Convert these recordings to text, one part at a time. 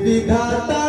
विधाता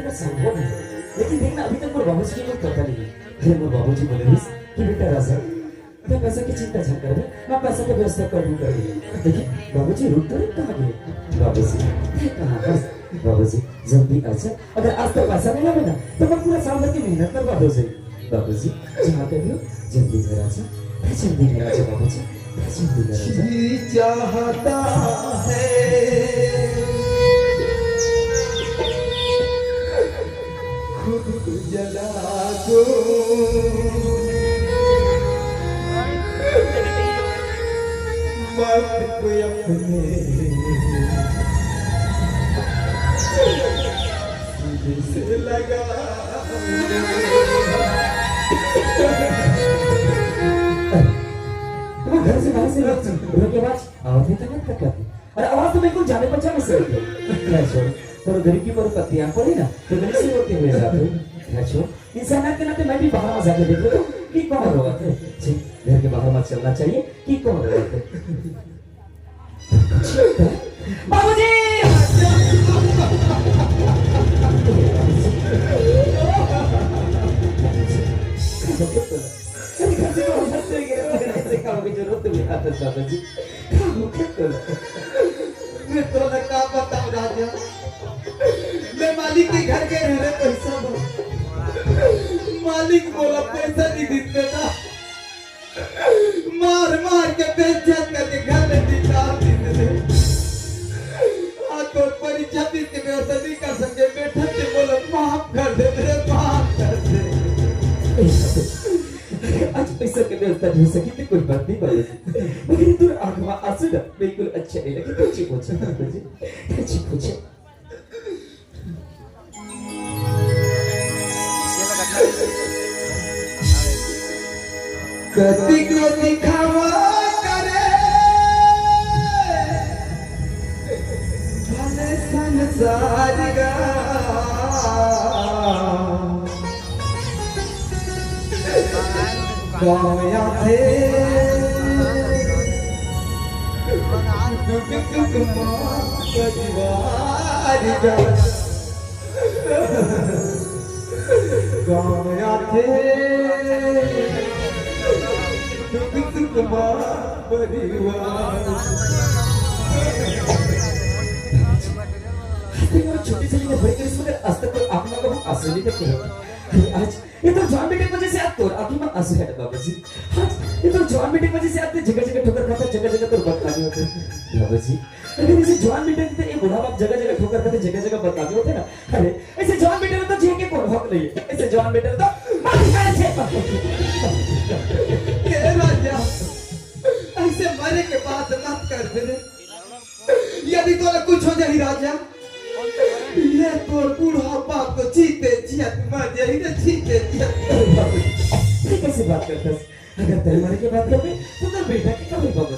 लेकिन देखना अभी तक मोर बाबूजी की कोई पता नहीं है। मोर बाबूजी बोले कि बेटा राजा मैं पैसा की चिंता छा कर मैं पैसा की व्यवस्था कर दूं कर देखिए बाबूजी रुक तो कहाँ गए बाबूजी कहाँ बस बाबूजी जल्दी अच्छा अगर आज तक पैसा नहीं आएगा तो मैं पूरा साल भर की मेहनत करवा दो बाबूजी जहाँ पे भी जल्दी घर आजा जल्दी घर आजा बाबूजी जल्दी घर आजा चाहता है खुद जला दो मत को अपने सीधे से लगा घर से बाहर से के बाद आवाज नहीं तक करती अरे आवाज तो बिल्कुल जाने पहचाने से छोड़ पर गरीब की पर पत्तियां पड़ी ना तो गली से होते हुए जाते छोड़ इंसान के नाते मैं भी बाहर में जाके देख लो कि कौन रोगा थे घर के बाहर मत चलना चाहिए कि कौन रोगा थे बाबूजी मैं तो का बताऊं राजा मैं मालिक के घर के रह रहे पैसा दो मालिक बोला पैसा नहीं देते ना मार मार के बेइज्जत करके घर में निकाल देते तो परीक्षा दी के व्यवस्था नहीं कर सके बेटा से बोला माफ कर दे मेरे माफ कर दे हो सकी तो कोई बात नहीं बाबू जी, मगर तू आंख में आंसू ना बिल्कुल अच्छा नहीं लगे तो चुप हो जा बाबू जी, चुप हो जा। कति को दिखावा करे भले संसार गा गाया थे दुख दुख मां परिवार गा गाया थे दुख दुख मां परिवार। छोटी सी ने बड़ी किस्मत है आज तक आप लोगों को आंसू नहीं देखते आज ये तो जॉन मीटिंग वजह से आप तो आंखों में आंसू है बाबू जी, आज ये तो जॉन मीटिंग वजह से आप जगह जगह ठोकर खाता जगह जगह तो बदनामी होते बाबू जी। अगर इसे जॉन मीटिंग में ये बुढ़ा बाप जगह जगह ठोकर खाते जगह जगह बदनामी होते ना, अरे ऐसे जॉन मीटिंग में तो जी के कोई हक नहीं है, ऐसे जॉन मीटिंग तो ये राजा ऐसे मरे के बाद मत कर मेरे, यदि तोरा कुछ हो जाए राजा ये तो बूढ़ा बाप तो जीते जियत मर जाए रे जीते जियत। ये कैसे बात करता है? अगर तेरे मालिक की बात करें तो तेरे बेटा की कभी बाबू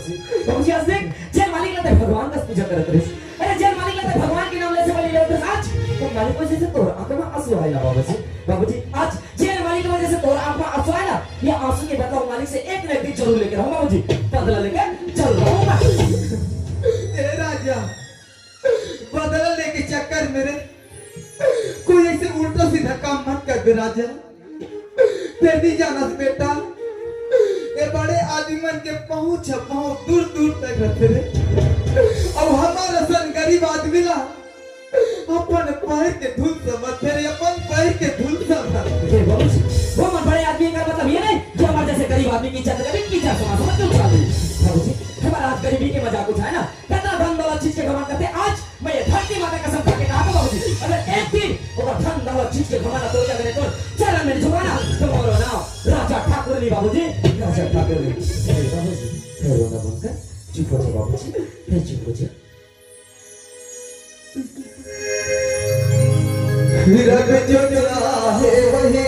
जी आज देख जेल मालिक लगता है भगवान का पूजा करते रहे, अरे जेल मालिक लगता है भगवान के नाम ले से वाली लेते आज तो मालिक वजह से तोर आंखों में आंसू आए ना बाबू जी आज जेल मालिक की वजह से तोर आंखों में आंसू आए ना, ये आंसू के बताओ मालिक से एक न एक दिन जरूर लेकर आओ बाबू जी, बदला लेकर चल रहा हूं मैं। ए राजा बदला लेके चक्कर मेरे कोई ऐसे उल्टा सीधा काम मत कर बे राजा, तेरी जाना से बेटा ये बड़े आदमी मन के पहुंच दूर दूर तक रहते रे, अब हमारा सन गरीब आदमी ला अपन पैर के धुल समझ रे, अपन पैर के धुल समझ बाबू जी वो मन बड़े आदमी का मतलब ये नहीं जो हमारे जैसे गरीब आदमी की इज्जत करे की इज्जत समझ क्यों उठा दे बाबू जी, हमारा आज गरीबी के मजाक उठाए ना कितना धन दौलत चीज के घमंड करते, आज मैं ये धरती माता कसम खा के कहा बाबू जी अगर एक दिन वो धन दौलत चीज के घमंड तो जाने तो चरण में झुकाना तुम्हारा नाम राजा ठाकुर नहीं बाबू जी, राजा ठाकुर नहीं बाबू जी, करो ना बनकर चुप हो जा बाबू जी, चुप हो जा। रब जो चाहे वही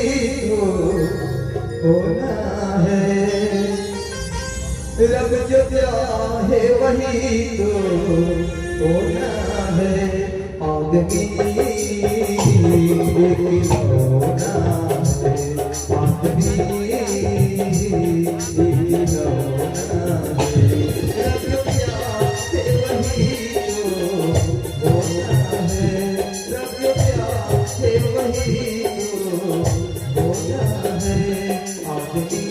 होना है, रब जो चाहे वही तो होना है, आदमी एक होना है, आदमी एक होना है, रब जो चाहे वही तो होना है, रब जो चाहे वही तो होना है, आदमी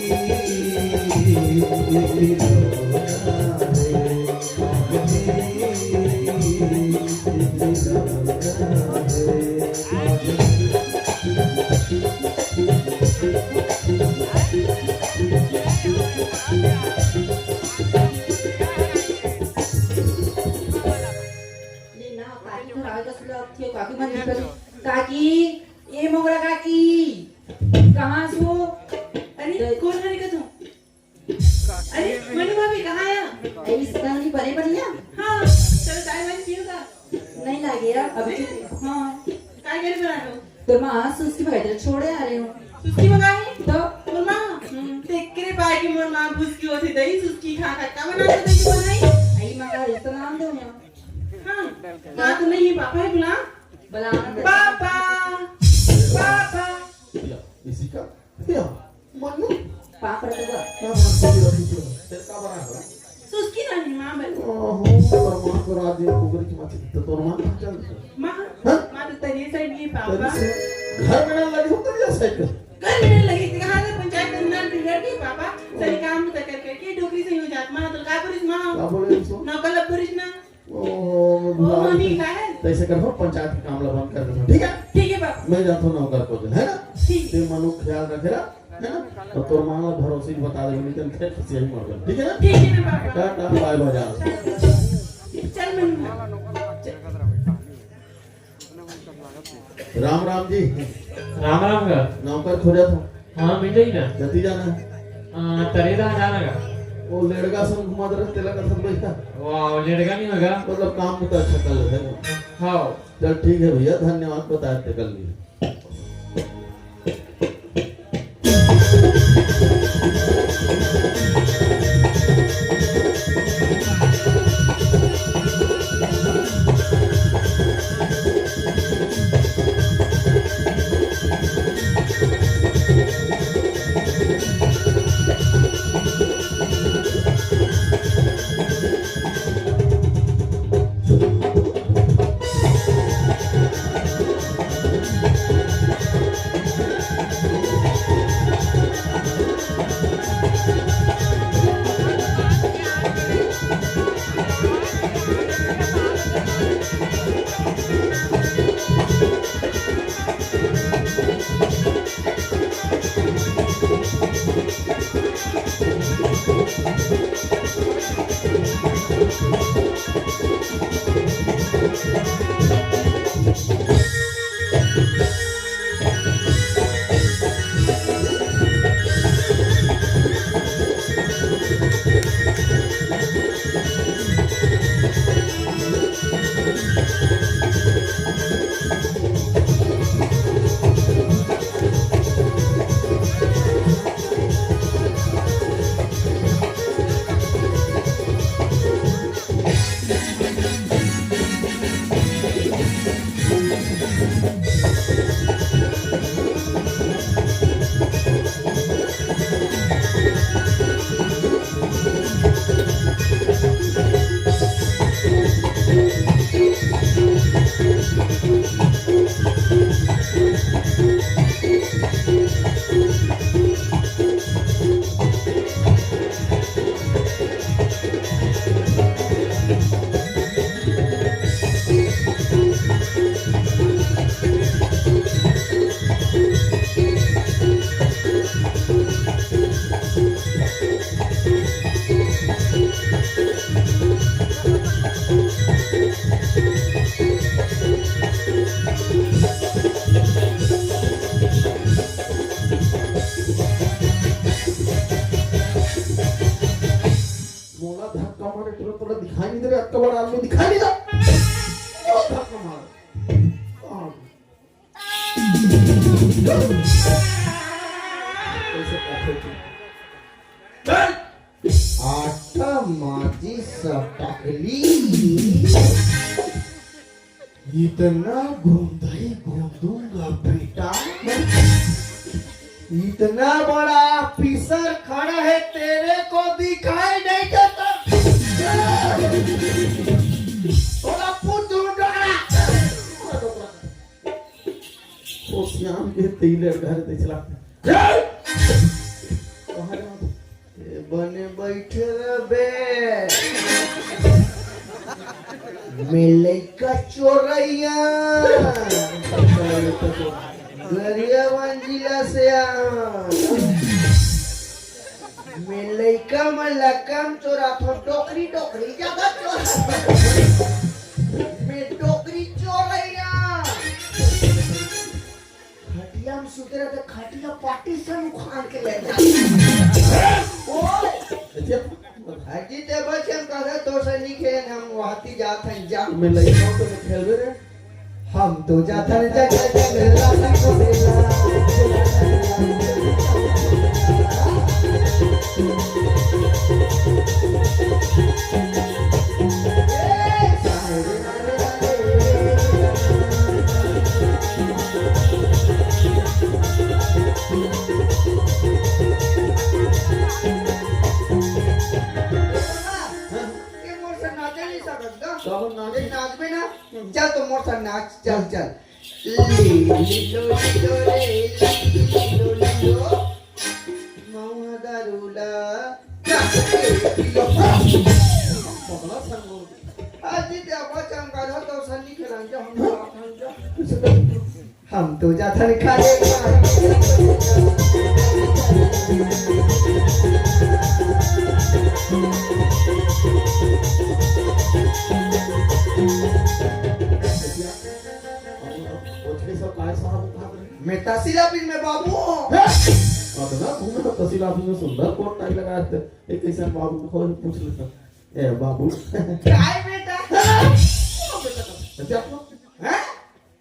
काकी ये मोगरा काकी कहाँ सो? अरे कौन है का तू? अरे मनु भाभी कहाँ है? इस गाली बड़े बढ़िया हाँ चलो चाय वाय पियोगा? नहीं लगे यार अभी हाँ काय करे बना दो तो मां सुस्ती भइल छोड़े आ रहे हो सुस्की मंगाई तो मोर माँ तेरे पाए की मोर माँ भूसकी होती दही सुस्की खा खा का बना दे दही बनाई आई मां का इस नाम दो ना हाँ माँ तो नहीं पापा है बुला बुलाना पापा पापा इसी का या मन्नू पाप रखा क्या बात कर रही है तेरे का बना है सुस्की नहीं माँ बन ओहो पर मां को राज में कुकर की माची तो तोर मां चल माँ माँ तो तेरी साइड ये पापा घर में ना लगी हो तो या साइड घर में लगी थी कहाँ से पंचायत करना बिगड़ गई पापा सही काम तो कर करके डोकरी से हो जात माँ तो का पुरिस माँ क्या बोले इसको ना कल पुरिस ना ओ मम्मी का है तो ऐसे कर पंचायत का काम बंद कर दो ठीक है ठीक है पापा मैं जाता हूं नौकर को दिन है ना ठीक ते मनु ख्याल रखेगा है ना तो तोर मां ला भरोसे ही बता दे लेकिन खेत से ही मर गया ठीक है ना ठीक है ना पापा टाटा बाय बाजार चल मनु राम राम जी राम राम का नौकर खोजा था हाँ मिल जाएगी ना जल्दी जाना है तरी 10,000 का वो लेडगा संग घुमा दे तेला का सब पैसा वाह लेडगा नहीं होगा मतलब काम तो अच्छा कर लेते हैं। हाँ चल ठीक है भैया धन्यवाद बताए थे कल लिए। मोला धक्का मारे थोड़ा दिखाई नहीं दे रहा अक्का बड़ा आदमी दिखाई नहीं दे धक्का मार कैसे आटा माजी सटकली इतना घूमदाई घूम दूंगा बेटा इतना बड़ा ऑफिसर खड़ा है तेरे को दिखाई नहीं देता थोड़ा पूछ ओ श्याम के तेले घर दे चला बने बैठे रे बे मिले का चोरैया गरिया मंजिला से मिले का मलकम चोरा तो टोकरी टोकरी ज्यादा चोरा मैं टोकरी चोरैया खटिया में सुते रहते खटिया पार्टी से उखाड़ के ले जा ओए हाजी ते बचन कहा तो से नहीं खेल हम वाती जात हैं जा मैं लई तो खेल रे हम तो जाता रे जगह जगह रास्ता को चल तो मोर सा नाच चल चल लीलो लीलो रे लीलो लीलो मौहा दारूला आज देवा चंगा तो सन्नी खिलांजा हम तो जाथन खाए मैं तहसील ऑफिस में बाबू अदना घूमे तो तहसील चिलाफी में सुंदर कोट टाई लगा थे एक ऐसा बाबू को पूछ लेता ए बाबू काय बेटा अच्छा हैं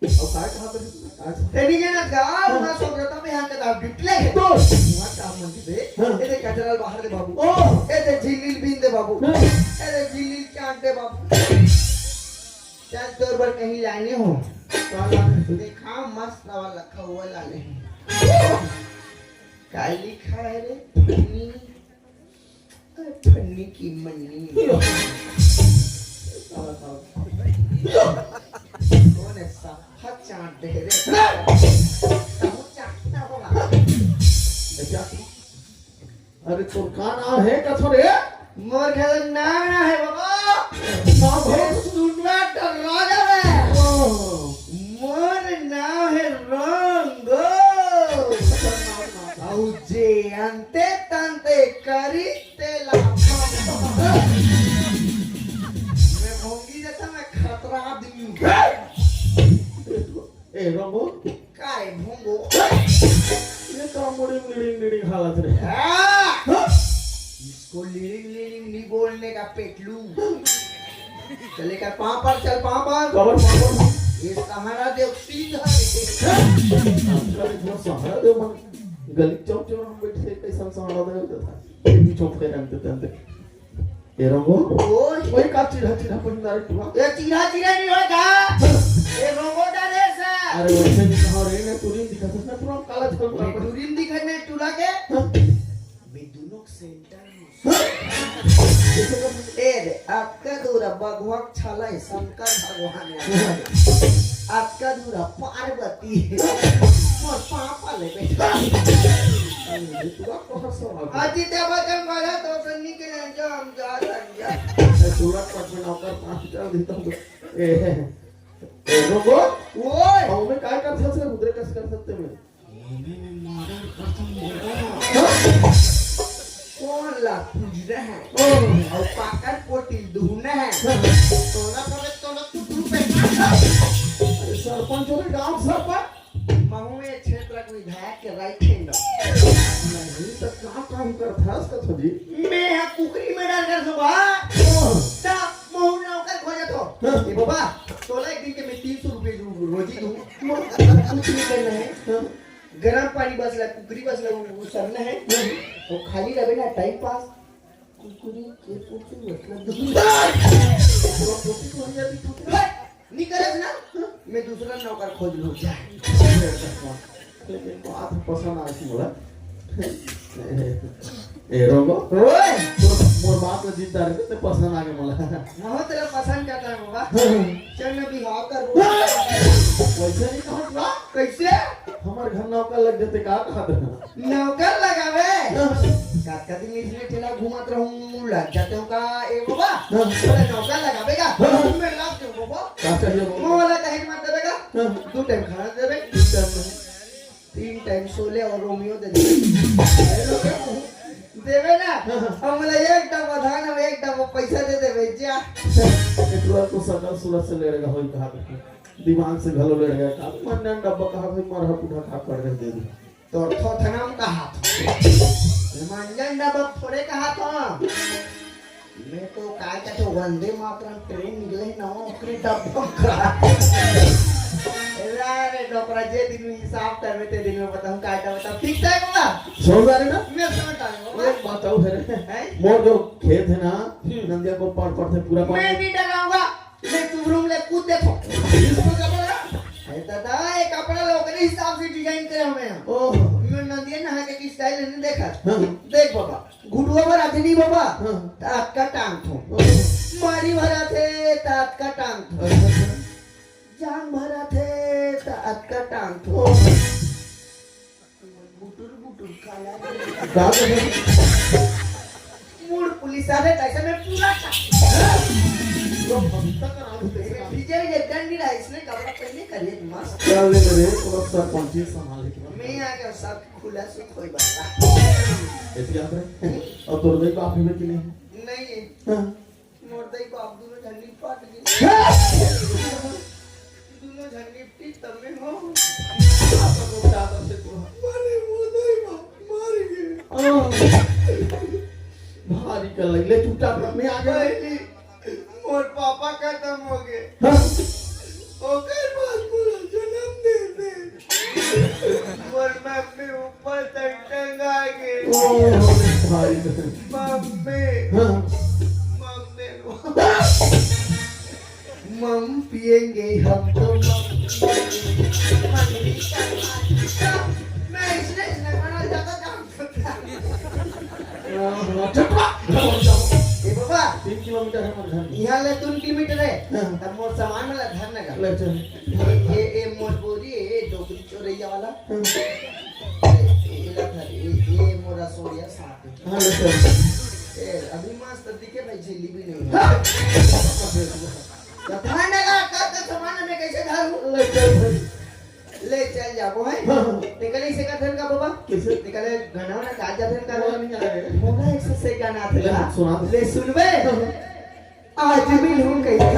और काय कहा आज तेरी के ना गाव ना सोचता मैं यहां का डिप्ले है तो वहां काम मंदी दे ए कचरा बाहर दे बाबू ओ ए दे झिल्ली बीन दे बाबू ए दे झिल्ली चाट दे बाबू चल तोर पर कहीं लाने हो देखा मस्त वाला लिखा हुआ लाने काय लिखा है रे फन्नी फन्नी की मन्नी कौन है साफा चाट दे रे साफा चाटता होगा क्या अरे तो का नाम है का थोड़े मोर घर नाम ना है बाबा नाम है सुनवा तो राजा है मोर नाम है रंगो औ जे अंते तंते करी तेला मैं भोंगी जैसा मैं खतरा आदमी ए रंगो काय भोंगो ये तो लीडिंग हालत रे इसको लीडिंग लीडिंग नहीं बोलने का पेटलू चलेगा पाँव पर चल पाँव पर कवर पावर ये सहारा देव सीधा इतना सहारा दे मन गली चौक चौक हम बैठे कैसा सहारा दे था एक चौक पे रंग ते ये रंगो ओए कोई का चिढ़ा पंडार टुआ ये चीरा चीरा नहीं होगा ये रोबो डाले सा अरे वैसे नहीं कहा रे ने तुरी दिखा था पूरा काला छल पूरा बेदुरीन दिखने टूला के बेदुनोक सेंटर ए रे आपका दूरा भगवान छाला है शंकर भगवान है आपका दूरा पार्वती मोर पापा ले बेटा तुरा को हंसो आदित्य बचन वाला तो सन्नी के जो हम जा रहे तुरा पर में नौकर पांच कर देता हूं ए रंगो ओए और मैं काय कर सकते मुद्रे कस कर सकते मैं कौन ला पूजना है और पाकर पोटिल दुहना है तोला कबे तोला तू पे अरे सरपंच और गांव सरपंच महुए क्षेत्र के विधायक के राइट हैंड नहीं तो क्या काम करता है इसका थोड़ी मैं यहाँ कुकरी में डाल कर सुबह ता महू नौकर खोजे तो ये बाबा तोला एक दिन के मैं 300 रुपए रोजी दूं कुछ नहीं करना है गरम पानी बस ला कुकरी बस ला वो सरना है वो खाली रहे ना टाइम पास कुकरी के पोटी मतलब नहीं करे ना मैं दूसरा नौकर खोज लूं जा लेकिन बात पसंद आ रही बोला ए रोगो ओए मोर बात में जिंदा रहे तो पसंद आ गया मला हाँ तेरा पसंद करता है बाबा चल मैं बिहाव कर वैसे नहीं कहा ना कैसे हमारे घर नौकर लग जाते का कहा नौकर लगावे काका दिन इसलिए ठेला घुमात रहूं लग जाते हूं का ए बाबा बोले नौकर लगावेगा मैं लाग दूं बाबा क्या चाहिए वो बोलो वाला कहीं मार देगा 2 टाइम खाना देवे 3 टाइम सोले और रोमियो दे देवे ना हम बोले एक डब्बा धान और एक डब्बा पैसा दे देवे जा इतना तो सकल सूरत से लेगा होई कहा दिमाग से घलो लेगा का मन डब्बा कहा भाई मरहा पुठा खा कर दे दे तो थोथनाम का हाथ मंजन डब्बा थोड़े का हाथ मैं तो काय का तो वंदे मातरम ट्रेन निकले ना ओकरे डब्बा का अरे डोकरा जे दिन में हिसाब करवे ते दिन में बताऊं काय का बता ठीक है बाबा समझ आ रही ना मैं समझता हूं एक बताओ है हैं मोर जो खेत है ना नंदिया को पड़ से पूरा मैं नहीं डराऊंगा मैं तुम ले कूद देखो इसको कपड़ा है दादा ये कपड़ा लोग के हिसाब से डिजाइन करे हमें ओह मैं नदिया नहा के स्टाइल नहीं देखा देख बाबा घुटवा भरा थे नहीं बाबा तात का टांग थो मारी भरा थे तात का टांग थो जान भरा थे तात का टांग थो बुटुर बुटुर काला मूड पुलिस आ रहे कैसे मैं पूरा विजय ये डंडी रहा इसने कपड़ा पहने करिए मस्त चल ले रे तो सरपंच संभाल के मैं आ गया सब खुला से कोई बात ऐसे याद रहे और तोर भाई बाप में कि नहीं नहीं हां मोर दई बाप दोनों झंडी फाट गई दोनों झंडी टी तब में हो आपको चादर से तो मारे वो दई बाप मार गए भारी कर ले टूटा में आ गए मोर पापा खत्म हो गए हाँ? ओकर बाद मोरा जन्म दे दे मोर मम्मी ऊपर तक टंगा गए भारी मम्मी हाँ? मम्मी मम पिएंगे हम तो मैं इसलिए लगाना ज्यादा काम करता ए बाबा 3 किलोमीटर है मोर घर यहाँ ले 3 किलोमीटर है हाँ। तब मोर सामान वाला घर ना ले चल ए मोर बोरी ए डोगरी चोरैया वाला हाँ। ये मोरा सोरिया साथ हाँ ले चल ए अभी मस्त दिखे भाई झेली भी नहीं तो ध्यान लगा कर तो सामान में कैसे धरूं ले चल ले चल जाबो है निकले से का धन का बाबा किसे निकले गाना ना का जा धन का नहीं आ रहे मोला एक से गाना था ले सुना दे। ले सुनबे आज मिलूं कैसा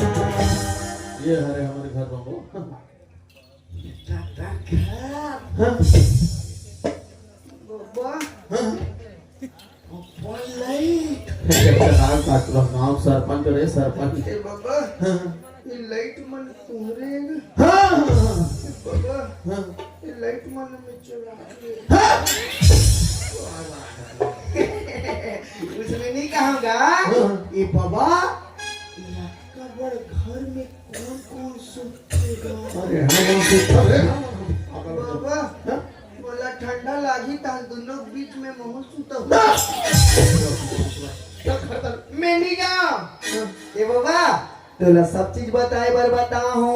ये हरे हमारे घर बाबू बाबा हाँ? अपन लाइट नाम काट लो नाम सरपंच रे सरपंच ए बाबा हाँ ये लाइट मन तुम्हारे हाँ बाबा हाँ ये लाइट मन में चला उसमें नहीं कहूँगा ये बाबा लक्का बड़ घर में कौन कौन सुतेगा अरे हम सुता रे बाबा हाँ? बोला ठंडा लागी ताल दोनों बीच में मुंह सुता क्या खतर मैं नहीं जाऊं ये बाबा तोला सब चीज बताए बर बताऊं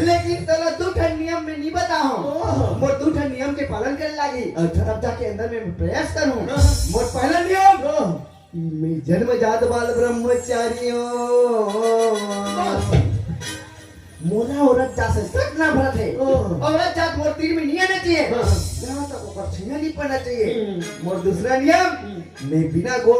लेकिन तोला दो ठन नियम में नहीं बताऊं मोर दो ठन नियम के पालन करे लागी अच्छा। तब जाके अंदर में प्रयास करूं मोर पहला नियम मैं जन्मजात बाल ब्रह्मचारियों मोला औरत जा से सट ना भरत है औरत जात मोर तीर में नहीं आना चाहिए यहाँ तक ऊपर छीना नहीं पड़ना चाहिए मोर दूसरा नियम मैं बिना गोल